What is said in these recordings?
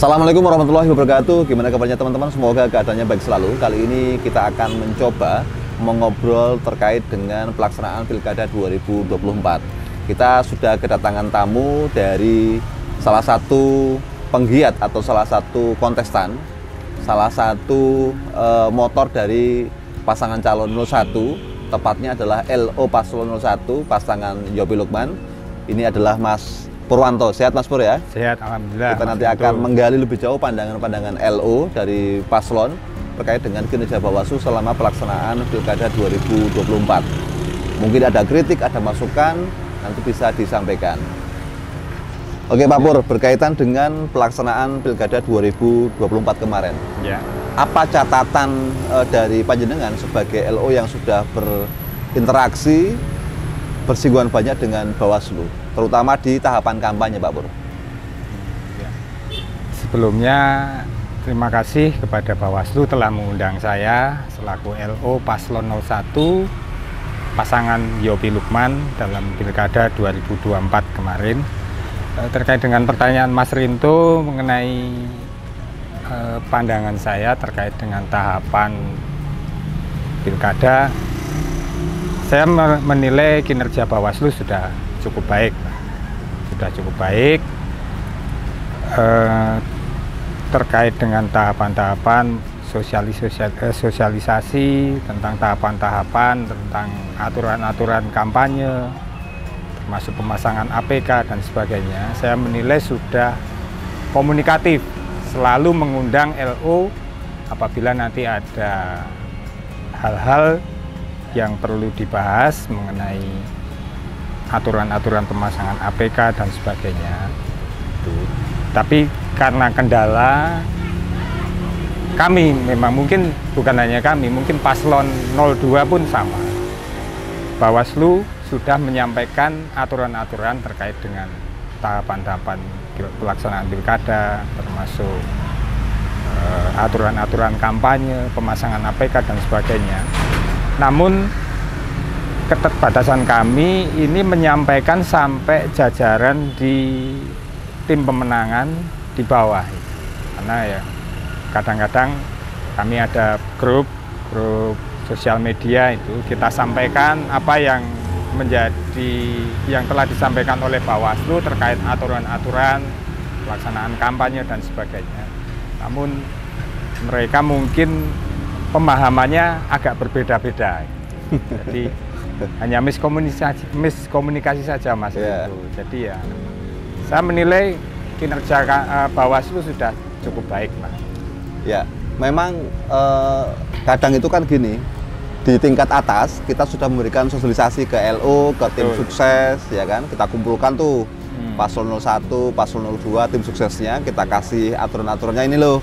Assalamualaikum warahmatullahi wabarakatuh. Gimana kabarnya teman-teman? Semoga keadaannya baik selalu. Kali ini kita akan mencoba mengobrol terkait dengan pelaksanaan Pilkada 2024. Kita sudah kedatangan tamu dari salah satu penggiat atau salah satu kontestan, salah satu motor dari pasangan calon 01, tepatnya adalah LO Paslon 01, pasangan Yopi Lukman. Ini adalah Mas Purwanto. Sehat Mas Pur ya? Sehat, alhamdulillah. Kita nanti akan menggali lebih jauh pandangan-pandangan LO dari paslon terkait dengan kinerja Bawaslu selama pelaksanaan Pilkada 2024. Mungkin ada kritik, ada masukan, nanti bisa disampaikan. Oke Pak Pur, berkaitan dengan pelaksanaan Pilkada 2024 kemarin. Ya. Apa catatan dari panjenengan sebagai LO yang sudah berinteraksi, bersinggungan banyak dengan Bawaslu, terutama di tahapan kampanye, Pak Pur? Ya. Sebelumnya terima kasih kepada Bawaslu telah mengundang saya selaku LO Paslon 01 pasangan Yopi Lukman dalam Pilkada 2024 kemarin. Terkait dengan pertanyaan Mas Rinto mengenai pandangan saya terkait dengan tahapan Pilkada, saya menilai kinerja Bawaslu sudah cukup baik, terkait dengan tahapan-tahapan sosialisasi tentang tahapan-tahapan, tentang aturan-aturan kampanye, termasuk pemasangan APK dan sebagainya. Saya menilai sudah komunikatif, selalu mengundang LO apabila nanti ada hal-hal yang perlu dibahas mengenai aturan-aturan pemasangan APK dan sebagainya. Tapi karena kendala kami, memang mungkin bukan hanya kami, mungkin paslon 02 pun sama. Bawaslu sudah menyampaikan aturan-aturan terkait dengan tahapan-tahapan pelaksanaan pilkada, termasuk aturan-aturan kampanye, pemasangan APK dan sebagainya. Namun keterbatasan kami ini menyampaikan sampai jajaran di tim pemenangan di bawah, karena ya kadang-kadang kami ada grup sosial media, itu kita sampaikan apa yang telah disampaikan oleh Bawaslu terkait aturan-aturan pelaksanaan kampanye dan sebagainya. Namun mereka mungkin pemahamannya agak berbeda-beda, jadi hanya miskomunikasi saja Mas. Yeah. Itu. Jadi ya, saya menilai kinerja Bawaslu sudah cukup baik, Pak. Ya, memang kadang itu kan gini, di tingkat atas kita sudah memberikan sosialisasi ke LO, ke tim sukses, ya kan? Kita kumpulkan tuh paslon 01, paslon 02, tim suksesnya, kita kasih aturan-aturannya ini loh.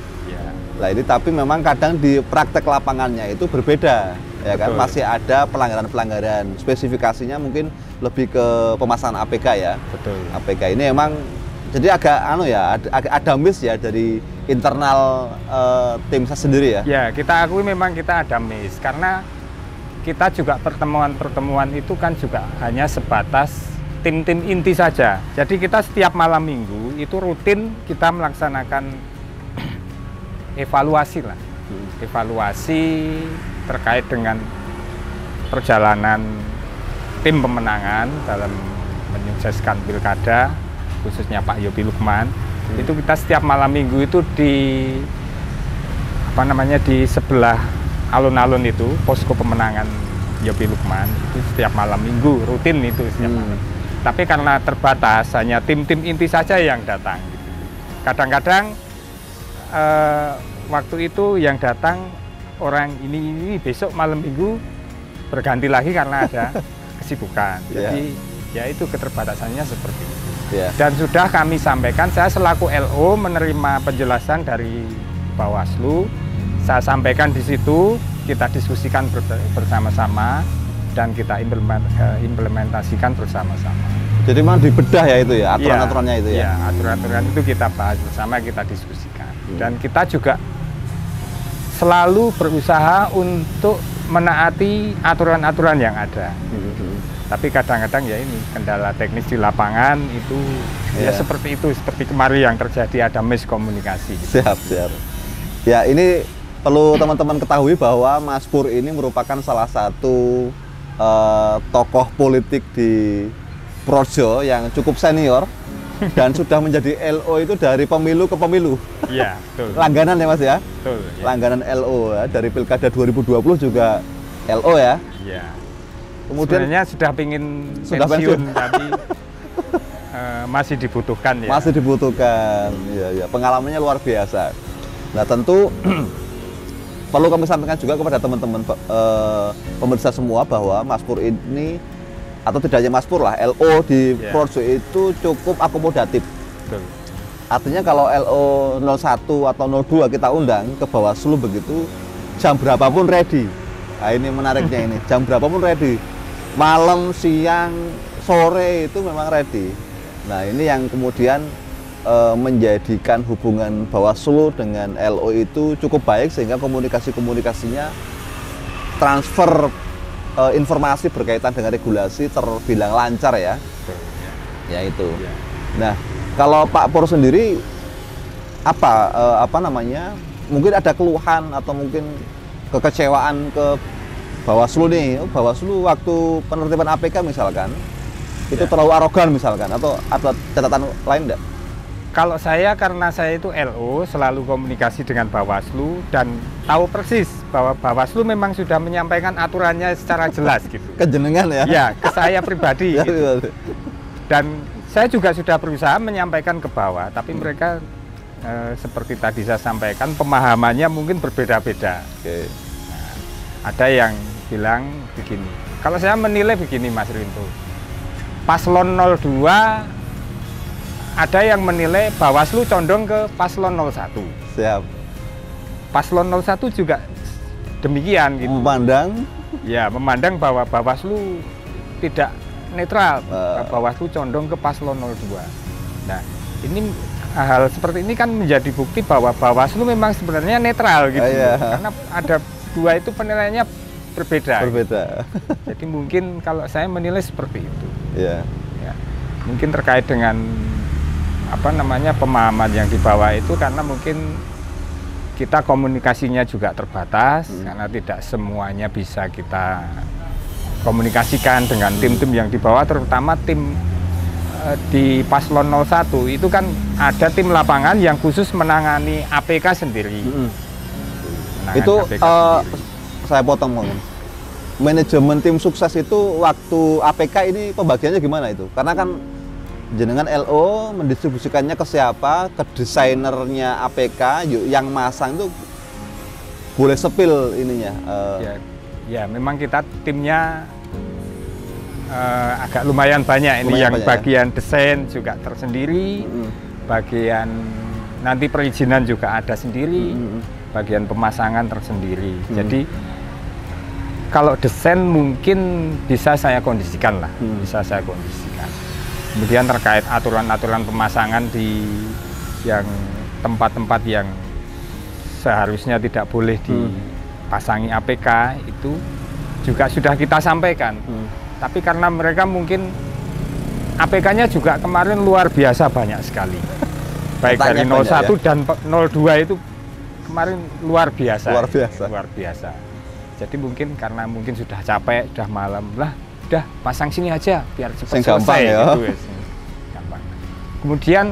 Nah ini, tapi memang kadang di praktek lapangannya itu berbeda, ya kan? Masih ada pelanggaran-pelanggaran, spesifikasinya mungkin lebih ke pemasangan APK ya. Betul. APK ini emang jadi agak agak ada miss ya dari internal tim saya sendiri ya. Ya, kita akui memang kita ada miss, karena kita juga pertemuan-pertemuan itu kan juga hanya sebatas tim-tim inti saja. Jadi kita setiap malam minggu itu rutin kita melaksanakan evaluasi lah, evaluasi terkait dengan perjalanan tim pemenangan dalam menyukseskan pilkada, khususnya Pak Yopi Lukman. Itu kita setiap malam minggu itu di sebelah alun-alun itu posko pemenangan Yopi Lukman, itu setiap malam minggu rutin itu setiap malam. Tapi karena terbatas, hanya tim-tim inti saja yang datang. Kadang-kadang waktu itu yang datang orang ini besok malam minggu berganti lagi karena ada kesibukan. Jadi ya itu keterbatasannya seperti itu. Dan sudah kami sampaikan, saya selaku LO menerima penjelasan dari Bawaslu, saya sampaikan di situ, kita diskusikan bersama-sama dan kita implementasikan bersama-sama. Jadi memang dibedah ya itu ya, aturan-aturannya itu ya? Iya, aturan-aturan itu kita bahas bersama, kita diskusikan. Dan kita juga selalu berusaha untuk menaati aturan-aturan yang ada. Tapi kadang-kadang ya ini kendala teknis di lapangan itu ya seperti itu, seperti kemarin yang terjadi ada miskomunikasi. Siap. Ya, ini perlu teman-teman ketahui bahwa Mas Pur ini merupakan salah satu tokoh politik di Projo yang cukup senior dan sudah menjadi LO itu dari pemilu ke pemilu. Iya, betul. Langganan ya Mas ya? Betul. Ya. Langganan LO ya, dari Pilkada 2020 juga LO ya? Iya. Kemudian sebenarnya sudah pengen pensiun tapi masih dibutuhkan ya. Masih dibutuhkan, ya. Pengalamannya luar biasa. Nah tentu perlu kami sampaikan juga kepada teman-teman pemirsa semua bahwa Mas Pur ini, atau tidak hanya Mas Pur lah, LO di Projo itu cukup akomodatif. Betul. Artinya kalau LO 01 atau 02 kita undang ke Bawaslu begitu, jam berapapun ready. Nah ini menariknya ini, jam berapapun ready. Malam, siang, sore itu memang ready. Nah ini yang kemudian menjadikan hubungan Bawaslu dengan LO itu cukup baik, sehingga komunikasinya transfer informasi berkaitan dengan regulasi terbilang lancar ya. Ya itu. Nah kalau Pak Pur sendiri apa namanya, mungkin ada keluhan atau mungkin kekecewaan ke Bawaslu nih, Bawaslu waktu penertiban APK misalkan itu terlalu arogan misalkan, atau ada catatan lain enggak? Kalau saya, karena saya itu LO, selalu komunikasi dengan Bawaslu dan tahu persis bahwa Bawaslu memang sudah menyampaikan aturannya secara jelas gitu. Kejenengan ya? Ya, ke saya pribadi gitu. Dan saya juga sudah berusaha menyampaikan ke bawah, tapi mereka seperti tadi saya sampaikan, pemahamannya mungkin berbeda-beda. Nah, ada yang bilang begini, kalau saya menilai begini Mas Rinto, Paslon 02 ada yang menilai Bawaslu condong ke Paslon 01. Siap. Paslon 01 juga demikian gitu. Memandang bahwa Bawaslu tidak netral, Bawaslu condong ke Paslon 02. Nah, ini hal seperti ini kan menjadi bukti bahwa Bawaslu memang sebenarnya netral gitu. Karena ada dua itu penilaiannya berbeda. Gitu. Jadi mungkin kalau saya menilai seperti itu. Ya, mungkin terkait dengan pemahaman yang dibawa itu, karena mungkin kita komunikasinya juga terbatas, karena tidak semuanya bisa kita komunikasikan dengan tim-tim yang dibawa, terutama tim di Paslon 01 itu kan ada tim lapangan yang khusus menangani APK sendiri. Itu saya potong manajemen tim sukses itu waktu APK ini pembagiannya gimana itu? Karena kan jenengan LO mendistribusikannya ke siapa, ke desainernya APK, yang masang itu boleh sepil ininya. Ya memang kita timnya agak lumayan banyak ini, yang bagian desain juga tersendiri, bagian nanti perizinan juga ada sendiri, bagian pemasangan tersendiri. Jadi kalau desain mungkin bisa saya kondisikan lah, bisa saya kondisikan. Kemudian terkait aturan-aturan pemasangan di yang tempat-tempat yang seharusnya tidak boleh dipasangi APK itu juga sudah kita sampaikan. Tapi karena mereka mungkin APK-nya juga kemarin luar biasa banyak sekali. Baik dari 01 dan 02 itu kemarin luar biasa. Luar biasa. Jadi mungkin karena mungkin sudah capek, sudah malam lah, udah pasang sini aja biar cepat selesai gitu ya. Gampang. Kemudian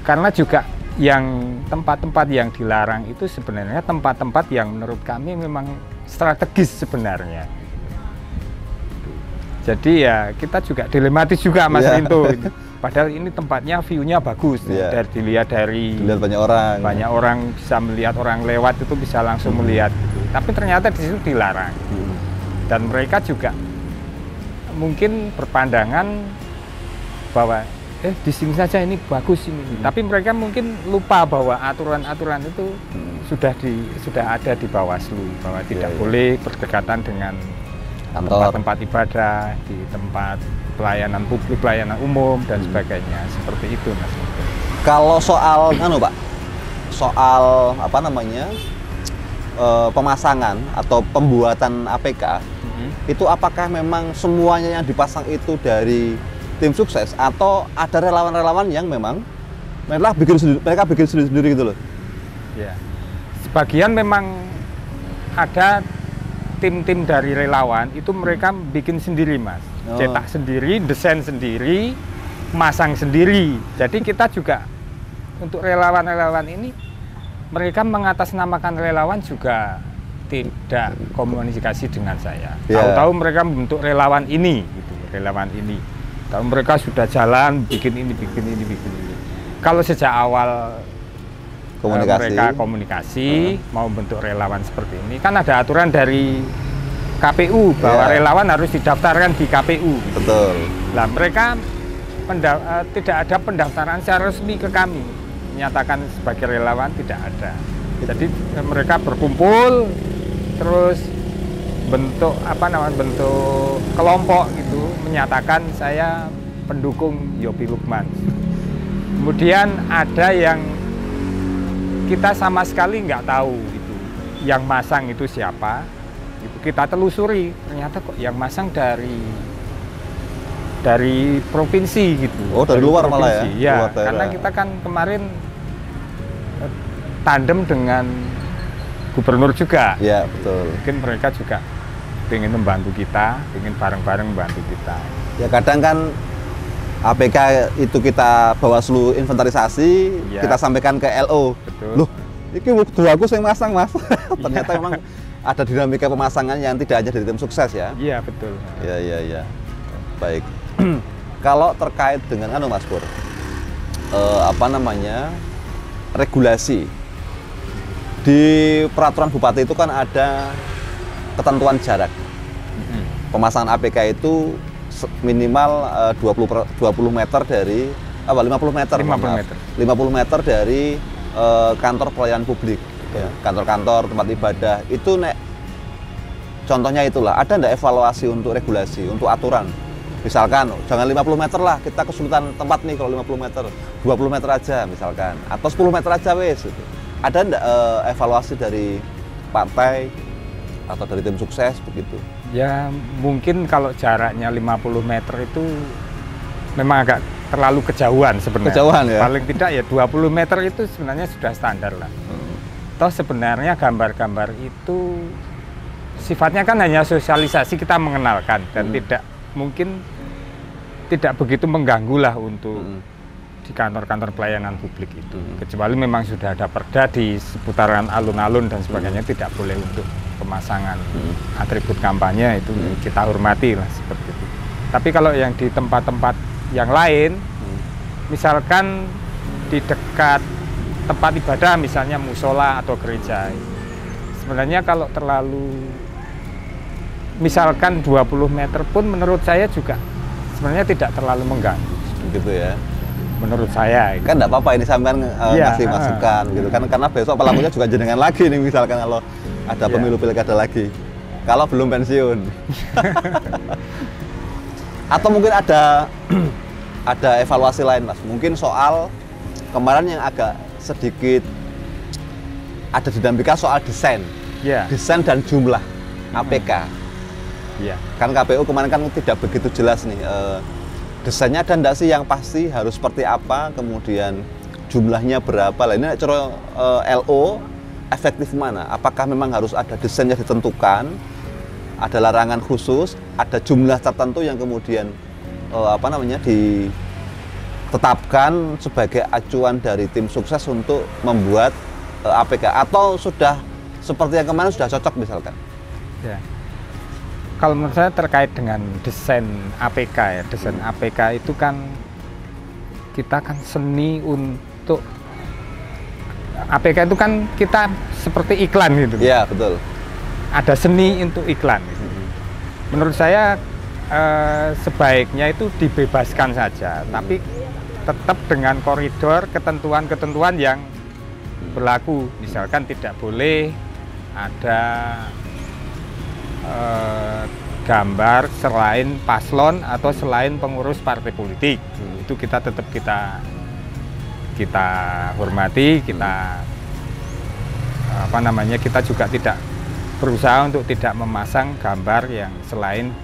karena juga yang tempat-tempat yang dilarang itu sebenarnya tempat-tempat yang menurut kami memang strategis sebenarnya. Jadi ya kita juga dilematis juga Mas Rinto. Padahal ini tempatnya view-nya bagus, dilihat banyak orang bisa melihat, orang lewat itu bisa langsung melihat. Tapi ternyata di situ dilarang. Dan mereka juga mungkin berpandangan bahwa di sini saja ini bagus ini. Tapi mereka mungkin lupa bahwa aturan-aturan itu sudah ada di Bawaslu, bahwa tidak boleh berdekatan dengan tempat-tempat ibadah, di tempat pelayanan publik, pelayanan umum dan sebagainya, seperti itu Mas. Kalau soal Pak, soal pemasangan atau pembuatan APK itu apakah memang semuanya yang dipasang itu dari tim sukses atau ada relawan-relawan yang memang mereka bikin sendiri gitu loh? Ya, sebagian memang ada tim-tim dari relawan itu mereka bikin sendiri Mas, cetak sendiri, desain sendiri, masang sendiri. Jadi kita juga untuk relawan-relawan ini mereka mengatasnamakan relawan juga tidak komunikasi dengan saya. Tahu-tahu mereka membentuk relawan ini, gitu, relawan ini. Tahu mereka sudah jalan bikin ini. Kalau sejak awal mereka komunikasi mau bentuk relawan seperti ini, kan ada aturan dari KPU bahwa relawan harus didaftarkan di KPU. Betul. Nah mereka tidak ada pendaftaran secara resmi ke kami, menyatakan sebagai relawan tidak ada. Jadi mereka berkumpul terus bentuk bentuk kelompok gitu, menyatakan saya pendukung Yopi Lukman. Kemudian ada yang kita sama sekali nggak tahu itu yang masang itu siapa, itu kita telusuri, ternyata kok yang masang dari provinsi gitu. Oh, dari luar malah ya? Ya, karena kita kan kemarin tandem dengan gubernur juga. Ya, betul. Mungkin mereka juga ingin membantu kita, ingin bareng-bareng membantu kita. Ya, kadang kan APK itu kita Bawaslu inventarisasi, kita sampaikan ke LO. Betul. Loh, ini aku yang masang, Mas. Ternyata memang ada dinamika pemasangan yang tidak hanya dari tim sukses ya? Iya, betul. Iya. Baik. Kalau terkait dengan Mas Pur, regulasi di peraturan bupati itu kan ada ketentuan jarak. Pemasangan APK itu minimal 20 meter dari 50 meter. 50 meter dari kantor pelayanan publik, kantor-kantor, tempat ibadah. Itu contohnya itulah. Ada enggak evaluasi untuk regulasi, untuk aturan? Misalkan jangan 50 meter lah, kita kesulitan tempat nih kalau 50 meter, 20 meter aja misalkan, atau 10 meter aja wes gitu. Ada enggak evaluasi dari partai atau dari tim sukses begitu? Ya mungkin kalau jaraknya 50 meter itu memang agak terlalu kejauhan sebenarnya. Kejauhan ya? Paling tidak ya 20 meter itu sebenarnya sudah standar lah. Toh sebenarnya gambar-gambar itu sifatnya kan hanya sosialisasi, kita mengenalkan dan tidak begitu mengganggu lah untuk di kantor-kantor pelayanan publik itu. Kecuali memang sudah ada perda di seputaran alun-alun dan sebagainya, tidak boleh untuk pemasangan atribut kampanye, itu kita hormati lah seperti itu. Tapi kalau yang di tempat-tempat yang lain, misalkan di dekat tempat ibadah, misalnya musola atau gereja, sebenarnya kalau terlalu misalkan 20 meter pun menurut saya juga sebenarnya tidak terlalu mengganggu. Gitu ya? Menurut saya. Kan enggak apa-apa ini sampean ngasih masukan gitu kan, karena besok pelakunya juga jenengan lagi nih misalkan kalau ada pemilu pilkada lagi. Kalau belum pensiun. Atau mungkin ada evaluasi lain Mas. Mungkin soal kemarin yang agak sedikit ada dinamika soal desain. Desain dan jumlah APK. Kan KPU kemarin kan tidak begitu jelas nih desainnya ada enggak sih yang pasti harus seperti apa, kemudian jumlahnya berapa lah. Ini cara LO efektif mana? Apakah memang harus ada desainnya ditentukan, ada larangan khusus, ada jumlah tertentu yang kemudian ditetapkan sebagai acuan dari tim sukses untuk membuat APK, atau sudah seperti yang kemarin sudah cocok misalkan? Ya. Kalau menurut saya terkait dengan desain APK ya, desain APK itu kan kita kan seni untuk APK itu kan kita seperti iklan gitu. Iya, betul. Ada seni untuk iklan. Gitu. Menurut saya sebaiknya itu dibebaskan saja, tapi tetap dengan koridor ketentuan-ketentuan yang berlaku. Misalkan tidak boleh ada gambar selain paslon atau selain pengurus partai politik. Itu kita tetap kita hormati, kita kita juga tidak berusaha untuk tidak memasang gambar yang selain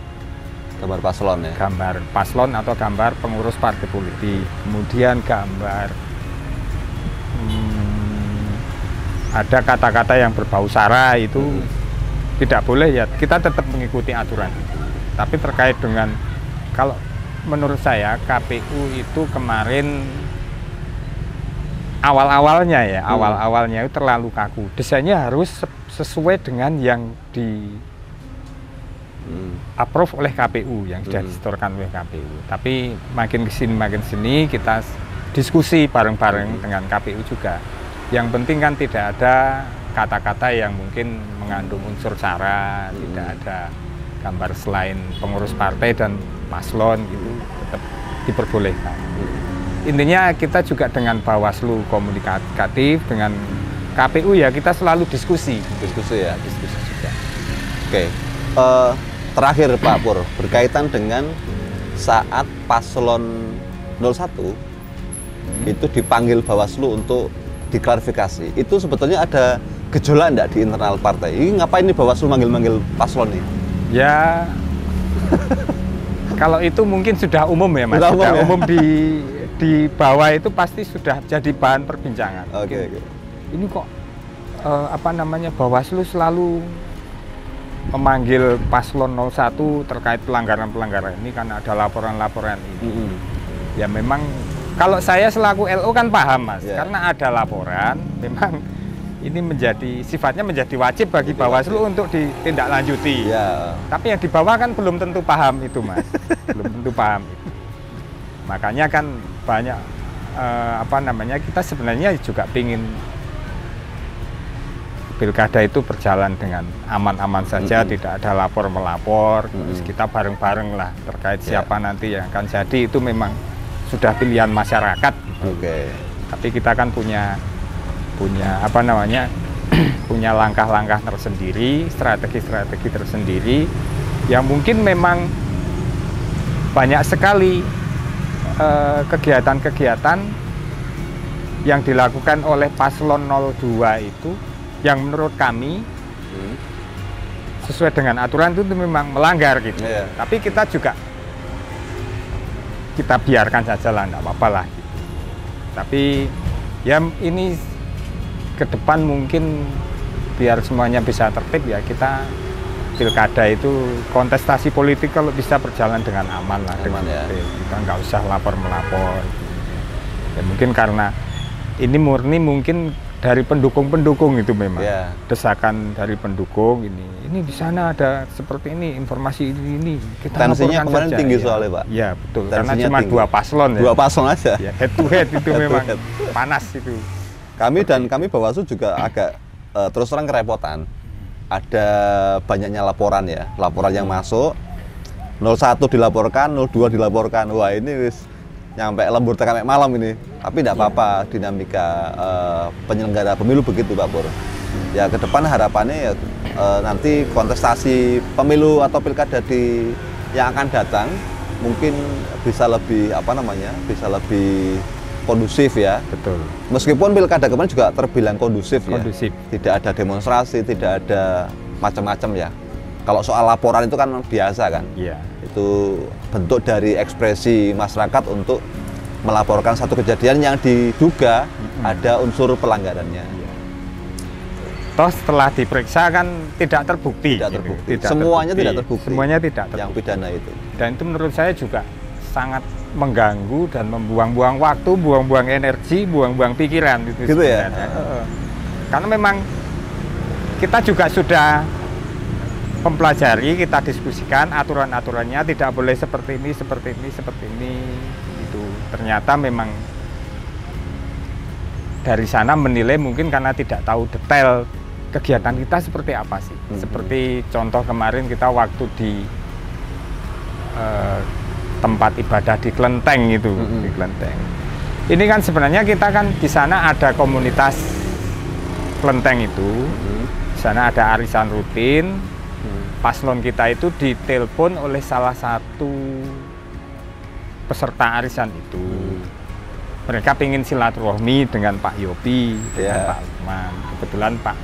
gambar paslon ya. Gambar paslon atau gambar pengurus partai politik. Kemudian gambar ada kata-kata yang berbau sara itu tidak boleh ya. Kita tetap mengikuti aturan. Tapi terkait dengan, kalau menurut saya KPU itu kemarin awal-awalnya itu terlalu kaku. Desainnya harus sesuai dengan yang di approve oleh KPU, yang sudah disetorkan oleh KPU. Tapi makin kesini kita diskusi bareng-bareng dengan KPU juga. Yang penting kan tidak ada kata-kata yang mungkin mengandung unsur sara, tidak ada gambar selain pengurus partai dan paslon gitu, tetap diperbolehkan. Intinya kita juga dengan Bawaslu komunikatif, dengan KPU ya kita selalu diskusi ya. Diskusi juga. Oke, terakhir Pak Pur, berkaitan dengan saat paslon 01 itu dipanggil Bawaslu untuk diklarifikasi, itu sebetulnya ada gejolak enggak di internal partai? Ini ngapain nih Bawaslu manggil-manggil paslon nih? Ya, kalau itu mungkin sudah umum ya Mas, sudah umum di bawah itu pasti sudah jadi bahan perbincangan. Oke. Ini kok Bawaslu selalu memanggil paslon 01 terkait pelanggaran-pelanggaran ini karena ada laporan-laporan ini. Ya memang kalau saya selaku LO kan paham Mas, karena ada laporan, memang ini sifatnya menjadi wajib bagi Bawaslu untuk ditindaklanjuti. Tapi yang di bawah kan belum tentu paham itu Mas, belum tentu paham itu. Makanya kan banyak kita sebenarnya juga ingin pilkada itu berjalan dengan aman-aman saja, tidak ada lapor-melapor, terus kita bareng-bareng lah terkait siapa nanti yang akan jadi, itu memang sudah pilihan masyarakat. Tapi kita kan punya punya langkah-langkah tersendiri, strategi-strategi tersendiri yang mungkin memang banyak sekali kegiatan-kegiatan yang dilakukan oleh paslon 02 itu yang menurut kami sesuai dengan aturan itu memang melanggar gitu. Tapi kita juga kita biarkan saja lah, enggak apa-apa lah gitu. Tapi ya ini ke depan mungkin biar semuanya bisa tertib ya, kita pilkada itu kontestasi politik kalau bisa berjalan dengan aman lah, kita nggak usah lapor-melapor. Ya mungkin karena ini murni mungkin dari pendukung-pendukung itu memang desakan dari pendukung ini di sana ada seperti ini, informasi ini kita tensinya kemarin saja. Tinggi soalnya Pak. Ya betul, tensinya karena cuma tinggi. Dua paslon aja. Ya, head to head itu memang panas itu. Kami Bawaslu juga agak terus terang kerepotan. Ada banyaknya laporan yang masuk. 01 dilaporkan, 02 dilaporkan. Wah ini wis nyampe lembur sampai malam ini. Tapi tidak apa-apa, dinamika penyelenggara pemilu begitu Pak Pur. Ya ke depan harapannya ya nanti kontestasi pemilu atau pilkada yang akan datang mungkin bisa lebih bisa lebih kondusif ya. Betul. Meskipun pilkada kemarin juga terbilang kondusif. Ya. Tidak ada demonstrasi, tidak ada macam-macam ya. Kalau soal laporan itu kan biasa kan. Itu bentuk dari ekspresi masyarakat untuk melaporkan satu kejadian yang diduga ada unsur pelanggarannya. Toh setelah diperiksa kan tidak terbukti. Semuanya tidak terbukti. Semuanya tidak terbukti. Yang pidana itu. Dan itu menurut saya juga sangat mengganggu dan membuang-buang waktu, buang-buang energi, buang-buang pikiran gitu ya. Karena memang kita juga sudah mempelajari, kita diskusikan aturan-aturannya, tidak boleh seperti ini itu. Ternyata memang dari sana menilai mungkin karena tidak tahu detail kegiatan kita seperti apa sih. Seperti contoh kemarin kita waktu di tempat ibadah di Klenteng itu, di Klenteng. Ini kan sebenarnya kita kan di sana ada komunitas Klenteng itu, di sana ada arisan rutin. Paslon kita itu ditelepon oleh salah satu peserta arisan itu. Mereka ingin silaturahmi dengan Pak Yopi, dengan Pak Lukman. Kebetulan Pak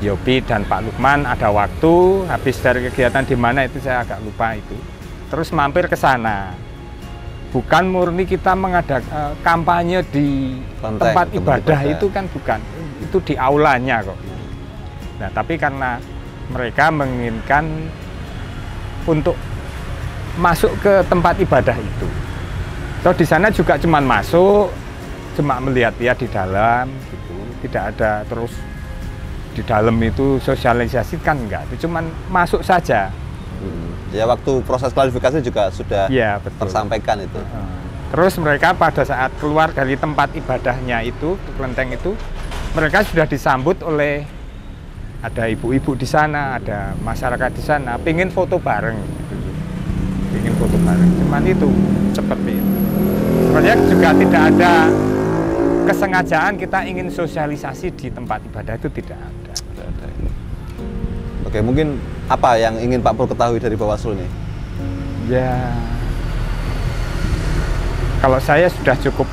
Yopi dan Pak Lukman ada waktu, habis dari kegiatan di mana itu saya agak lupa itu. Terus mampir ke sana. Bukan murni kita mengadakan kampanye di tempat ibadah itu kan bukan. Itu di aulanya kok. Nah, tapi karena mereka menginginkan untuk masuk ke tempat ibadah itu. So di sana juga cuma masuk, cuma melihat-lihat di dalam gitu. Tidak ada terus di dalam itu sosialisasi kan enggak, itu cuman masuk saja. Ya waktu proses klarifikasi juga sudah ya, tersampaikan itu. Terus mereka pada saat keluar dari tempat ibadahnya itu, kelenteng itu, mereka sudah disambut oleh ada ibu-ibu di sana, ada masyarakat di sana, pingin foto bareng. Pingin foto bareng, cuman itu seperti itu. Sebenarnya juga tidak ada kesengajaan kita ingin sosialisasi di tempat ibadah itu tidak ada. Oke, mungkin apa yang ingin Pak Pur ketahui dari Bawaslu nih? Ya, kalau saya sudah cukup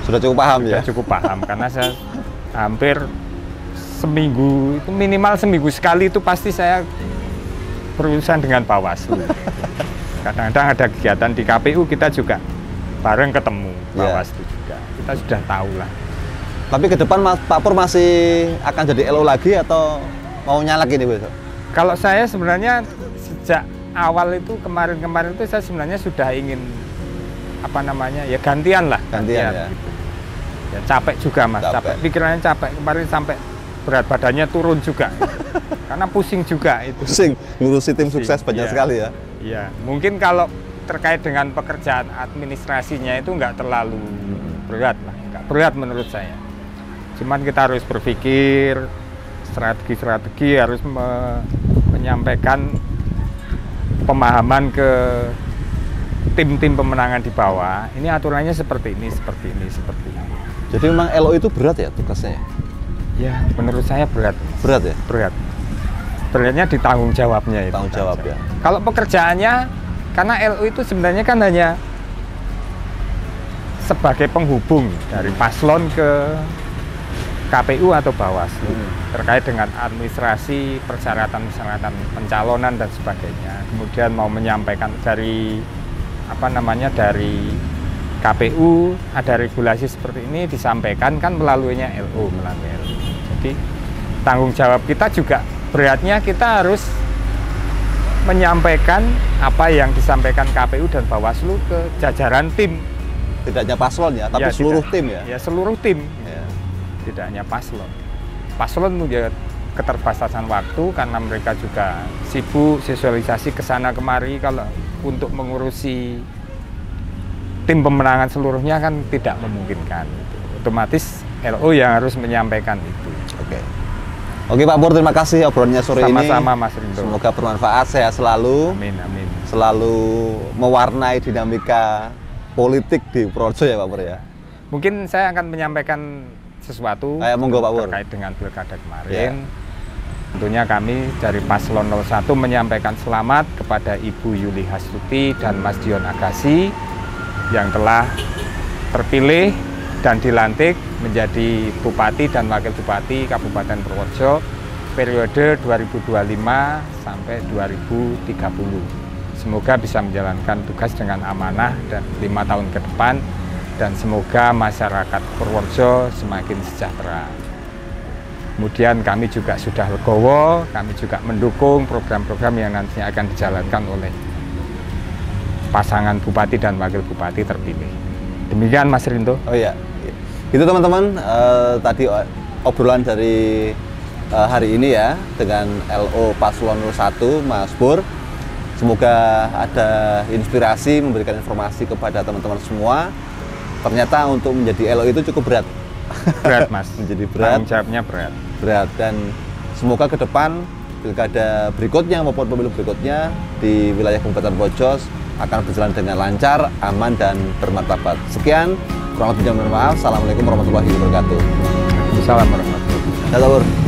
Sudah cukup paham ya? Sudah cukup paham karena saya hampir seminggu, itu minimal seminggu sekali itu pasti saya berurusan dengan Bawaslu. Kadang-kadang ada kegiatan di KPU kita juga bareng ketemu Bawaslu juga. Kita sudah tahu lah. Tapi ke depan Pak Pur masih akan jadi LO lagi atau mau nyalek ini besok? Kalau saya sebenarnya sejak awal itu kemarin-kemarin itu saya sebenarnya sudah ingin apa namanya ya gantian lah. Gantian ya. Gitu. Ya capek juga Mas, capek. Pikirannya capek. Kemarin sampai berat badannya turun juga. Karena pusing juga itu. Pusing, ngurusi tim sukses banyak sekali ya. Iya, mungkin kalau terkait dengan pekerjaan administrasinya itu nggak terlalu berat lah, nggak berat menurut saya. Cuman kita harus berpikir strategi-strategi, harus menyampaikan pemahaman ke tim-tim pemenangan di bawah. Ini aturannya seperti ini, seperti ini, seperti ini. Jadi memang LO itu berat ya tugasnya? Ya, menurut saya berat. Berat ya? Berat. Beratnya di tanggung jawabnya itu. Tanggung jawab ya. Kalau pekerjaannya, karena LO itu sebenarnya kan hanya sebagai penghubung dari paslon ke KPU atau Bawaslu terkait dengan administrasi, persyaratan-persyaratan pencalonan dan sebagainya. Kemudian mau menyampaikan dari apa namanya dari KPU ada regulasi seperti ini disampaikan kan melaluinya LO, melalui LO. Jadi tanggung jawab kita juga beratnya kita harus menyampaikan apa yang disampaikan KPU dan Bawaslu ke jajaran tim. Tidak hanya paslon ya, tapi seluruh tim ya? Ya seluruh tim, ya. Tidak hanya paslon. Paslon punya keterbatasan waktu karena mereka juga sibuk sosialisasi ke sana kemari. Kalau untuk mengurusi tim pemenangan seluruhnya kan tidak memungkinkan. Otomatis LO yang harus menyampaikan itu. Oke Pak Pur, terima kasih obrolannya sore ini. Sama-sama Mas Rindo. Semoga bermanfaat, sehat selalu. Amin, amin. Selalu mewarnai dinamika politik di Purworejo ya Pak Pur ya. Mungkin saya akan menyampaikan sesuatu monggo, Pak Pur. Terkait dengan pilkada kemarin. Tentunya kami dari Paslon 01 menyampaikan selamat kepada Ibu Yuli Hastuti dan Mas Dion Agassi yang telah terpilih dan dilantik menjadi Bupati dan Wakil Bupati Kabupaten Purworejo periode 2025 sampai 2030. Semoga bisa menjalankan tugas dengan amanah dan 5 tahun ke depan dan semoga masyarakat Purworejo semakin sejahtera. Kemudian kami juga sudah legowo, kami juga mendukung program-program yang nantinya akan dijalankan oleh pasangan Bupati dan Wakil Bupati terpilih. Demikian Mas Rindo. Oh iya. Itu teman-teman, tadi obrolan dari hari ini ya dengan LO Paslon 01 Mas Pur. Semoga ada inspirasi, memberikan informasi kepada teman-teman semua. Ternyata untuk menjadi LO itu cukup berat. Berat Mas. Menjadi berat. Tanggung jawabnya berat. Berat, dan semoga ke depan pilkada berikutnya maupun pemilu berikutnya di wilayah Kabupaten Purworejo akan berjalan dengan lancar, aman, dan bermartabat. Sekian. Kurang lebihnya mohon maaf. Assalamualaikum warahmatullahi wabarakatuh. Assalamualaikum warahmatullahi wabarakatuh. Dadah, Pur.